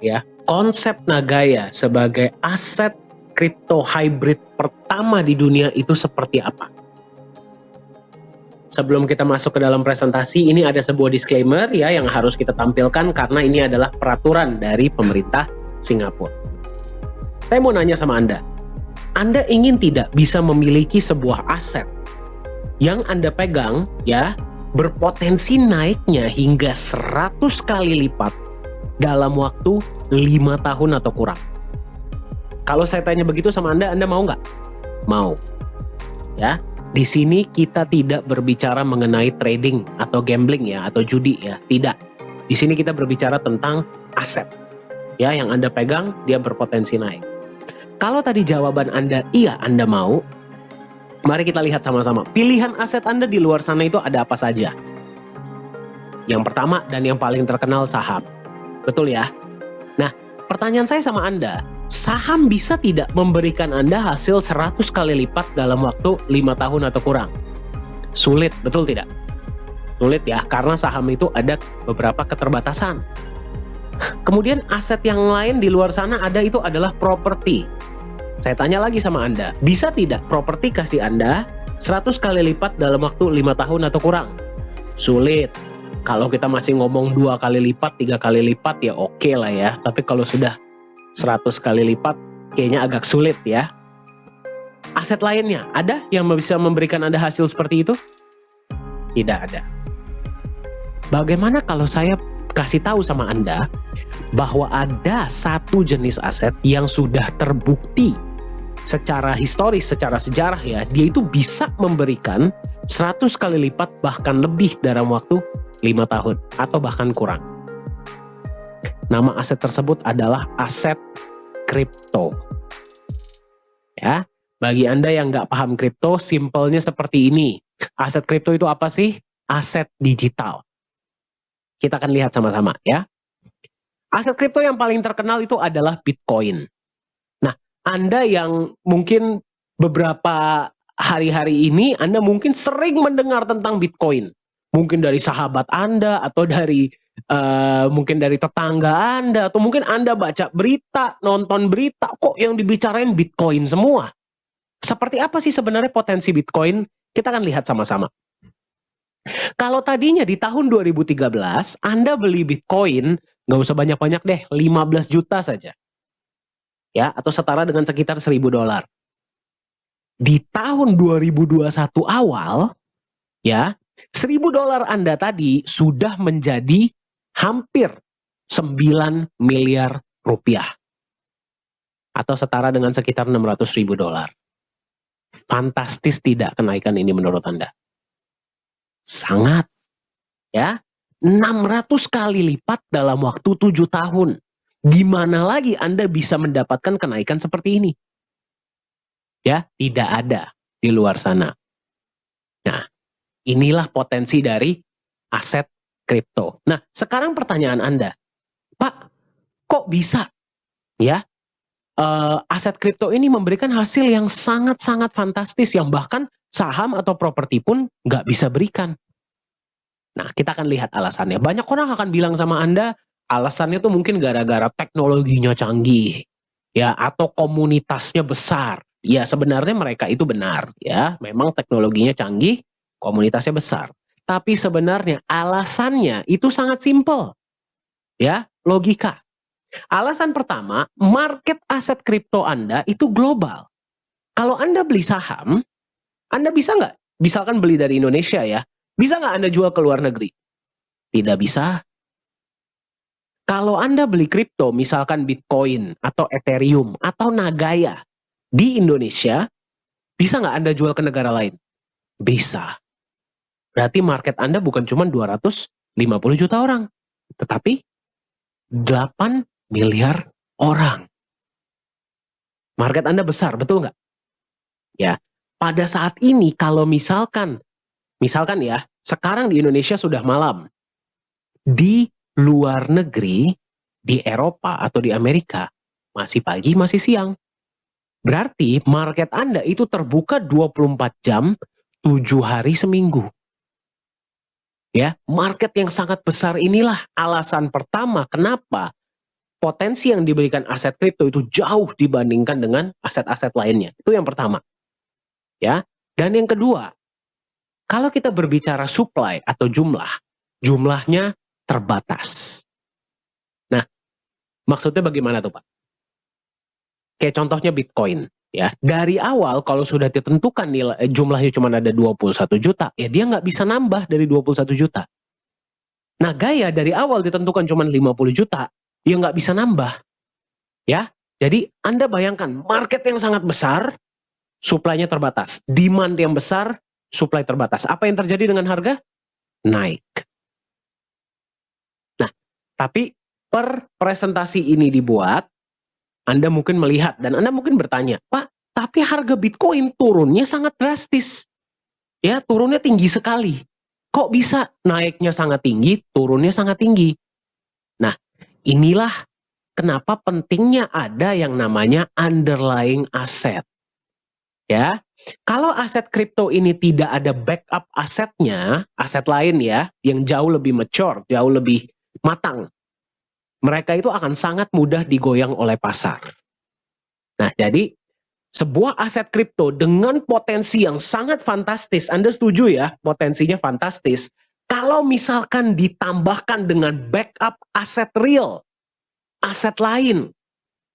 ya, konsep Nagaya sebagai aset kripto hybrid pertama di dunia itu seperti apa? Sebelum kita masuk ke dalam presentasi, ini ada sebuah disclaimer ya yang harus kita tampilkan karena ini adalah peraturan dari pemerintah Singapura. Saya mau nanya sama Anda ingin tidak bisa memiliki sebuah aset yang Anda pegang ya berpotensi naiknya hingga 100 kali lipat dalam waktu 5 tahun atau kurang? Kalau saya tanya begitu sama Anda mau nggak? Mau. Ya, di sini kita tidak berbicara mengenai trading atau gambling ya, atau judi ya, tidak. Di sini kita berbicara tentang aset. Ya, yang Anda pegang dia berpotensi naik. Kalau tadi jawaban Anda iya, Anda mau. Mari kita lihat sama-sama. Pilihan aset Anda di luar sana itu ada apa saja? Yang pertama dan yang paling terkenal saham. Betul ya? Nah, pertanyaan saya sama Anda, saham bisa tidak memberikan Anda hasil 100 kali lipat dalam waktu 5 tahun atau kurang? Sulit, betul tidak? Sulit ya, karena saham itu ada beberapa keterbatasan. Kemudian aset yang lain di luar sana ada itu adalah properti. Saya tanya lagi sama Anda, bisa tidak properti kasih Anda 100 kali lipat dalam waktu 5 tahun atau kurang? Sulit. Kalau kita masih ngomong 2 kali lipat, 3 kali lipat ya oke lah ya. Tapi kalau sudah 100 kali lipat kayaknya agak sulit ya. Aset lainnya, ada yang bisa memberikan Anda hasil seperti itu? Tidak ada. Bagaimana kalau saya kasih tahu sama Anda bahwa ada satu jenis aset yang sudah terbukti secara historis, secara sejarah ya, dia itu bisa memberikan 100 kali lipat bahkan lebih dalam waktu 5 tahun atau bahkan kurang. Nama aset tersebut adalah aset kripto. Ya, bagi Anda yang nggak paham kripto, simpelnya seperti ini. Aset kripto itu apa sih? Aset digital. Kita akan lihat sama-sama ya. Aset kripto yang paling terkenal itu adalah Bitcoin. Nah, Anda yang mungkin beberapa hari-hari ini, Anda mungkin sering mendengar tentang Bitcoin. Mungkin dari sahabat Anda, atau dari mungkin dari tetangga Anda, atau mungkin Anda baca berita, nonton berita, kok yang dibicarain Bitcoin semua. Seperti apa sih sebenarnya potensi Bitcoin? Kita akan lihat sama-sama. Kalau tadinya di tahun 2013, Anda beli Bitcoin, nggak usah banyak-banyak deh, 15 juta saja. Ya, atau setara dengan sekitar $1.000. Di tahun 2021 awal, ya, $1.000 Anda tadi sudah menjadi hampir 9 miliar rupiah. Atau setara dengan sekitar $600.000. Fantastis tidak kenaikan ini menurut Anda? Sangat. Ya, 600 kali lipat dalam waktu 7 tahun. Di mana lagi Anda bisa mendapatkan kenaikan seperti ini? Ya, tidak ada di luar sana. Nah, inilah potensi dari aset kripto. Nah, sekarang pertanyaan Anda, Pak, kok bisa ya aset kripto ini memberikan hasil yang sangat-sangat fantastis yang bahkan saham atau properti pun nggak bisa berikan? Nah, kita akan lihat alasannya. Banyak orang akan bilang sama Anda, alasannya tuh mungkin gara-gara teknologinya canggih, ya, atau komunitasnya besar. Ya, sebenarnya mereka itu benar, ya. Memang teknologinya canggih, komunitasnya besar. Tapi sebenarnya alasannya itu sangat simpel, ya, logika. Alasan pertama, market aset kripto Anda itu global. Kalau Anda beli saham, Anda bisa nggak, misalkan beli dari Indonesia ya, bisa nggak Anda jual ke luar negeri? Tidak bisa. Kalau Anda beli kripto, misalkan Bitcoin, atau Ethereum, atau Nagaya, di Indonesia, bisa nggak Anda jual ke negara lain? Bisa. Berarti market Anda bukan cuma 250 juta orang, tetapi 8 miliar orang. Market Anda besar, betul nggak? Ya. Pada saat ini, kalau misalkan ya, sekarang di Indonesia sudah malam. Di luar negeri, di Eropa atau di Amerika, masih pagi, masih siang. Berarti market Anda itu terbuka 24 jam, 7 hari seminggu. Ya, market yang sangat besar inilah alasan pertama kenapa potensi yang diberikan aset kripto itu jauh dibandingkan dengan aset-aset lainnya. Itu yang pertama. Ya. Dan yang kedua, kalau kita berbicara supply atau jumlahnya terbatas. Nah, maksudnya bagaimana tuh Pak? Kayak contohnya Bitcoin. Ya, dari awal kalau sudah ditentukan jumlahnya cuma ada 21 juta, ya dia nggak bisa nambah dari 21 juta. Nah, Gaia dari awal ditentukan cuma 50 juta, ya nggak bisa nambah. Ya, jadi Anda bayangkan market yang sangat besar, supply-nya terbatas. Demand yang besar, supply terbatas. Apa yang terjadi dengan harga? Naik. Nah, tapi per presentasi ini dibuat, Anda mungkin melihat dan Anda mungkin bertanya, Pak, tapi harga Bitcoin turunnya sangat drastis. Ya, turunnya tinggi sekali. Kok bisa naiknya sangat tinggi, turunnya sangat tinggi? Nah, inilah kenapa pentingnya ada yang namanya underlying asset. Ya, kalau aset kripto ini tidak ada backup asetnya, aset lain ya, yang jauh lebih mature, jauh lebih matang, mereka itu akan sangat mudah digoyang oleh pasar. Nah, jadi sebuah aset kripto dengan potensi yang sangat fantastis, Anda setuju ya, potensinya fantastis. Kalau misalkan ditambahkan dengan backup aset real, aset lain,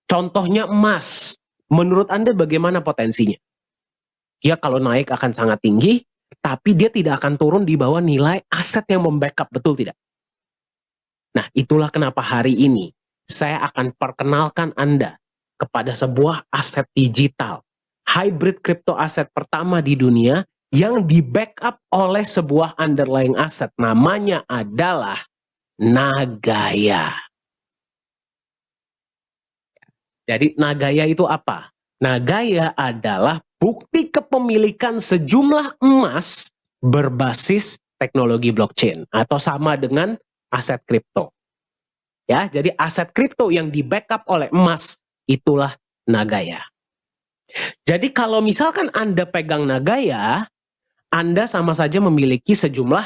contohnya emas, menurut Anda bagaimana potensinya? Ya kalau naik akan sangat tinggi, tapi dia tidak akan turun di bawah nilai aset yang membackup, betul tidak? Nah, itulah kenapa hari ini saya akan perkenalkan Anda kepada sebuah aset digital, hybrid crypto aset pertama di dunia yang di-backup oleh sebuah underlying asset. Namanya adalah Nagaya. Jadi Nagaya itu apa? Nagaya adalah bukti kepemilikan sejumlah emas berbasis teknologi blockchain atau sama dengan aset kripto. Ya, jadi aset kripto yang di-backup oleh emas itulah Nagaya. Jadi kalau misalkan Anda pegang Nagaya, Anda sama saja memiliki sejumlah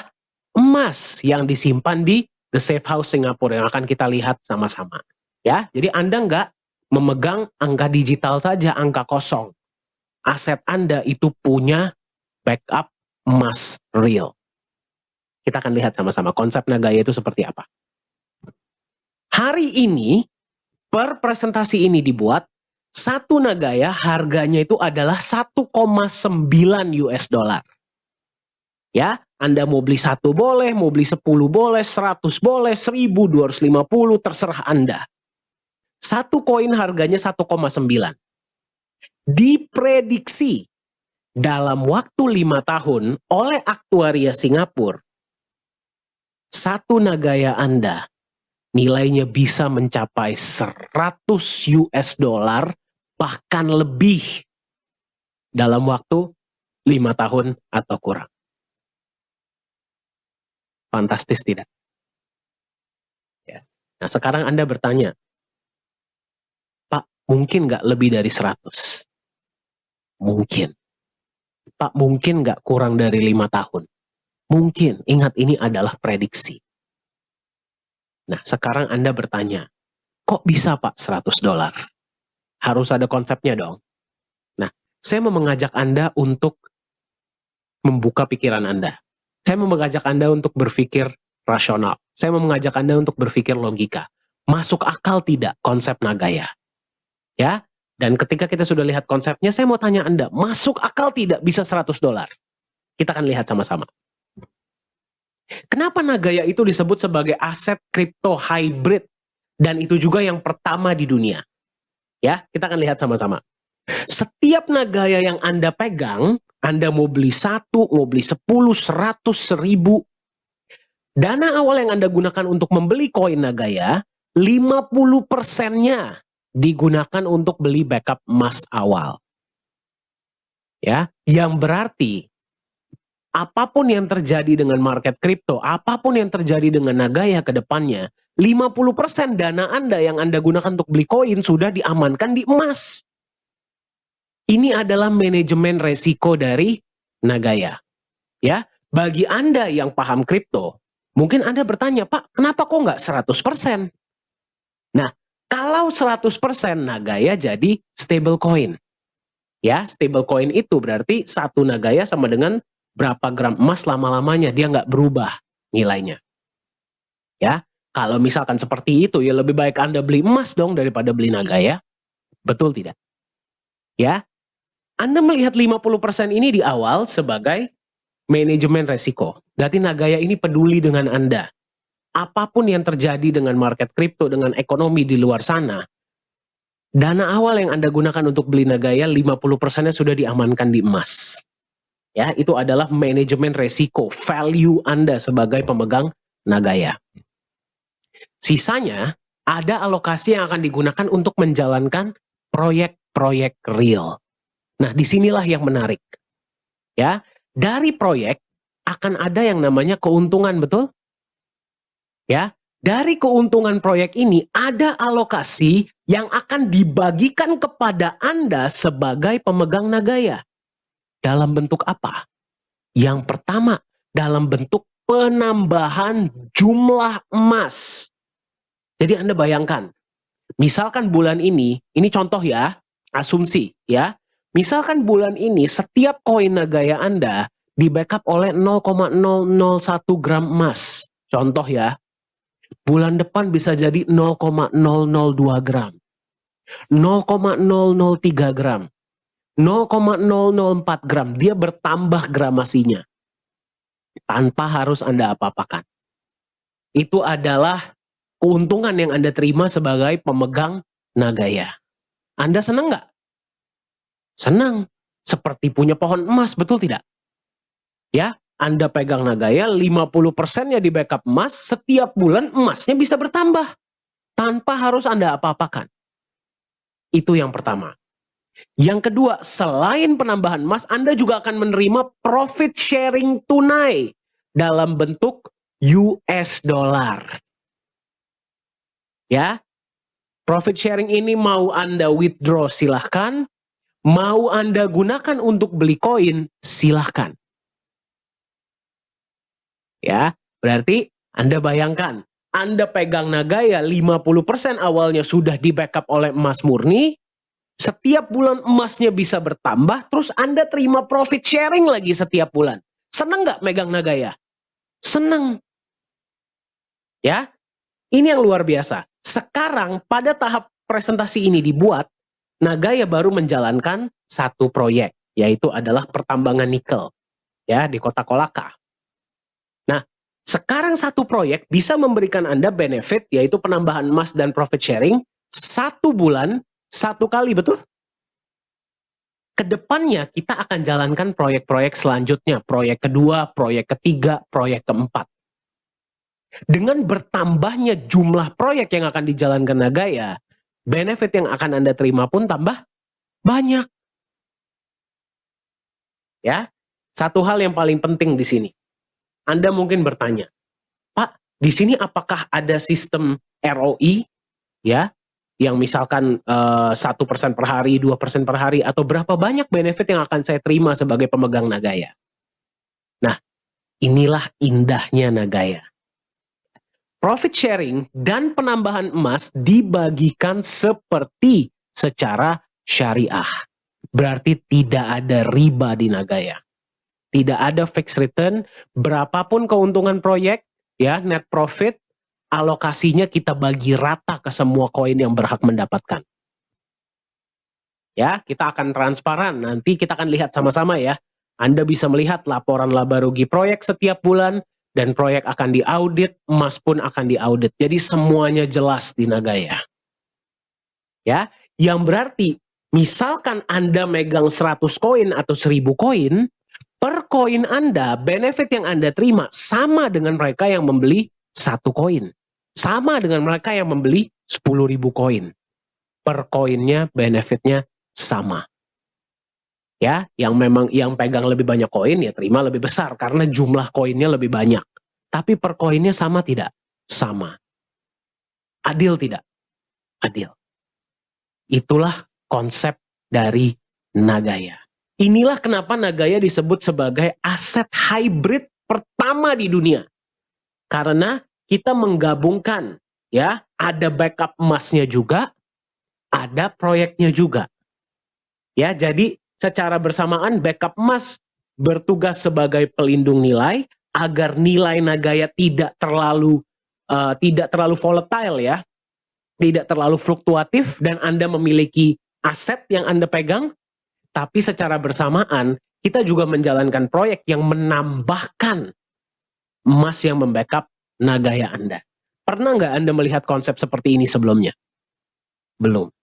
emas yang disimpan di The Safe House Singapura yang akan kita lihat sama-sama. Ya, jadi Anda nggak memegang angka digital saja, angka kosong. Aset Anda itu punya backup emas real. Kita akan lihat sama-sama konsep Nagaya itu seperti apa. Hari ini, per presentasi ini dibuat, satu Nagaya harganya itu adalah 1,9 US dollar. Ya, Anda mau beli 1 boleh, mau beli 10 boleh, 100 boleh, 1.000, 250, terserah Anda. Satu koin harganya 1,9. Diprediksi dalam waktu 5 tahun oleh aktuaria Singapura, satu Nagaya Anda nilainya bisa mencapai 100 US dollar bahkan lebih dalam waktu 5 tahun atau kurang. Fantastis tidak? Ya. Nah sekarang Anda bertanya, Pak mungkin nggak lebih dari 100? Mungkin. Pak mungkin nggak kurang dari 5 tahun? Mungkin. Ingat ini adalah prediksi. Nah sekarang Anda bertanya, kok bisa Pak 100 dolar? Harus ada konsepnya dong. Nah saya mau mengajak Anda untuk membuka pikiran Anda. Saya mau mengajak Anda untuk berpikir rasional. Saya mau mengajak Anda untuk berpikir logika. Masuk akal tidak konsep Nagaya? Ya, dan ketika kita sudah lihat konsepnya, saya mau tanya Anda, masuk akal tidak bisa 100 dolar? Kita akan lihat sama-sama. Kenapa Nagaya itu disebut sebagai aset kripto hybrid? Dan itu juga yang pertama di dunia. Ya, kita akan lihat sama-sama. Setiap Nagaya yang Anda pegang, Anda mau beli 1, mau beli 10, 100, 1000. Dana awal yang Anda gunakan untuk membeli koin Nagaya, 50%-nya digunakan untuk beli backup emas awal. Ya, yang berarti apapun yang terjadi dengan market kripto, apapun yang terjadi dengan Nagaya ke depannya, 50% dana Anda yang Anda gunakan untuk beli koin sudah diamankan di emas. Ini adalah manajemen resiko dari Nagaya. Ya, bagi Anda yang paham kripto, mungkin Anda bertanya, Pak, kenapa kok nggak 100%? Nah, Kalau 100% Nagaya jadi stable coin. Ya, stable coin itu berarti satu Nagaya sama dengan berapa gram emas lama-lamanya, dia nggak berubah nilainya. Ya, kalau misalkan seperti itu, ya lebih baik Anda beli emas dong daripada beli Nagaya. Betul tidak? Ya, Anda melihat 50% ini di awal sebagai manajemen resiko. Berarti Nagaya ini peduli dengan Anda. Apapun yang terjadi dengan market kripto, dengan ekonomi di luar sana, dana awal yang Anda gunakan untuk beli Nagaya, 50%-nya sudah diamankan di emas. Ya, itu adalah manajemen resiko, value Anda sebagai pemegang Nagaya. Sisanya, ada alokasi yang akan digunakan untuk menjalankan proyek-proyek real. Nah, disinilah yang menarik. Ya, dari proyek akan ada yang namanya keuntungan, betul? Ya, dari keuntungan proyek ini ada alokasi yang akan dibagikan kepada Anda sebagai pemegang Nagaya. Dalam bentuk apa? Yang pertama, dalam bentuk penambahan jumlah emas. Jadi Anda bayangkan, misalkan bulan ini contoh ya, asumsi ya. Misalkan bulan ini setiap koin Nagaya Anda di backup oleh 0,001 gram emas. Contoh ya. Bulan depan bisa jadi 0,002 gram, 0,003 gram, 0,004 gram. Dia bertambah gramasinya tanpa harus Anda apa-apakan. Itu adalah keuntungan yang Anda terima sebagai pemegang Nagaya. Anda senang nggak? Senang. Seperti punya pohon emas, betul tidak? Ya, Anda pegang Nagaya, 50%-nya di backup emas, setiap bulan emasnya bisa bertambah. Tanpa harus Anda apa-apakan. Itu yang pertama. Yang kedua, selain penambahan emas, Anda juga akan menerima profit sharing tunai dalam bentuk US dollar. Ya, profit sharing ini mau Anda withdraw silahkan, mau Anda gunakan untuk beli koin silahkan. Ya, berarti Anda bayangkan, Anda pegang Nagaya 50% awalnya sudah di backup oleh emas murni, setiap bulan emasnya bisa bertambah, terus Anda terima profit sharing lagi setiap bulan. Seneng nggak megang Nagaya? Seneng. Ya, ini yang luar biasa. Sekarang pada tahap presentasi ini dibuat, Nagaya baru menjalankan satu proyek, yaitu adalah pertambangan nikel ya di Kota Kolaka. Nah, sekarang satu proyek bisa memberikan Anda benefit, yaitu penambahan emas dan profit sharing, 1 bulan, 1 kali, betul? Kedepannya kita akan jalankan proyek-proyek selanjutnya, proyek kedua, proyek ketiga, proyek keempat. Dengan bertambahnya jumlah proyek yang akan dijalankan Nagaya, benefit yang akan Anda terima pun tambah banyak. Ya, satu hal yang paling penting di sini. Anda mungkin bertanya, Pak, di sini apakah ada sistem ROI, ya, yang misalkan 1% per hari, 2% per hari, atau berapa banyak benefit yang akan saya terima sebagai pemegang Nagaya? Nah, inilah indahnya Nagaya. Profit sharing dan penambahan emas dibagikan seperti secara syariah. Berarti tidak ada riba di Nagaya. Tidak ada fixed return, berapapun keuntungan proyek, ya, net profit, alokasinya kita bagi rata ke semua koin yang berhak mendapatkan. Ya, kita akan transparan, nanti kita akan lihat sama-sama ya. Anda bisa melihat laporan laba rugi proyek setiap bulan, dan proyek akan diaudit, emas pun akan diaudit. Jadi semuanya jelas di Nagaya. Ya, yang berarti, misalkan Anda megang 100 koin atau 1000 koin, per koin Anda, benefit yang Anda terima sama dengan mereka yang membeli 1 koin. Sama dengan mereka yang membeli 10.000 koin. Per koinnya, benefitnya sama. Ya, yang pegang lebih banyak koin, ya terima lebih besar karena jumlah koinnya lebih banyak. Tapi per koinnya sama tidak? Sama. Adil tidak? Adil. Itulah konsep dari Nagaya. Inilah kenapa Nagaya disebut sebagai aset hybrid pertama di dunia. Karena kita menggabungkan ya, ada backup emasnya juga, ada proyeknya juga. Ya, jadi secara bersamaan backup emas bertugas sebagai pelindung nilai agar nilai Nagaya tidak terlalu volatile ya, tidak terlalu fluktuatif dan Anda memiliki aset yang Anda pegang, tapi secara bersamaan kita juga menjalankan proyek yang menambahkan emas yang membackup Nagaya Anda. Pernah nggak Anda melihat konsep seperti ini sebelumnya? Belum.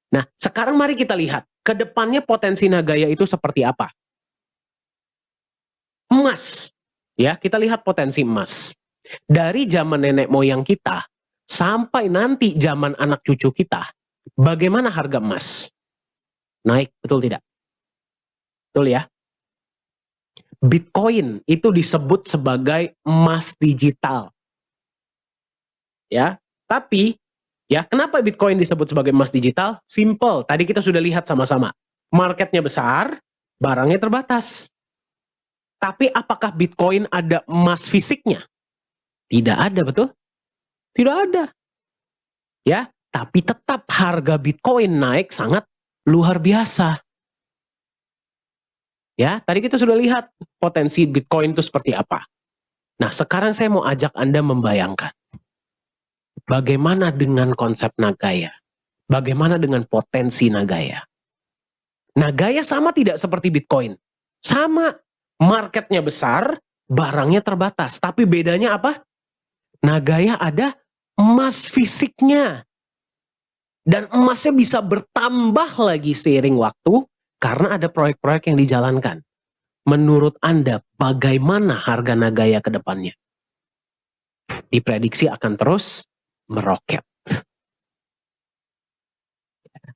Nah, sekarang mari kita lihat ke depannya potensi Nagaya itu seperti apa. Emas, ya, kita lihat potensi emas. Dari zaman nenek moyang kita sampai nanti zaman anak cucu kita, bagaimana harga emas? Naik, betul tidak? Betul ya? Bitcoin itu disebut sebagai emas digital. Ya, tapi ya, kenapa Bitcoin disebut sebagai emas digital? Simple, tadi kita sudah lihat sama-sama. Marketnya besar, barangnya terbatas. Tapi apakah Bitcoin ada emas fisiknya? Tidak ada, betul? Tidak ada. Ya, tapi tetap harga Bitcoin naik sangat luar biasa. Ya, tadi kita sudah lihat potensi Bitcoin itu seperti apa. Nah, sekarang saya mau ajak Anda membayangkan bagaimana dengan konsep Nagaya? Bagaimana dengan potensi Nagaya? Nagaya sama tidak seperti Bitcoin? Sama, marketnya besar, barangnya terbatas. Tapi bedanya apa? Nagaya ada emas fisiknya. Dan emasnya bisa bertambah lagi seiring waktu karena ada proyek-proyek yang dijalankan. Menurut Anda, bagaimana harga Nagaya ke depannya? Diprediksi akan terus meroket.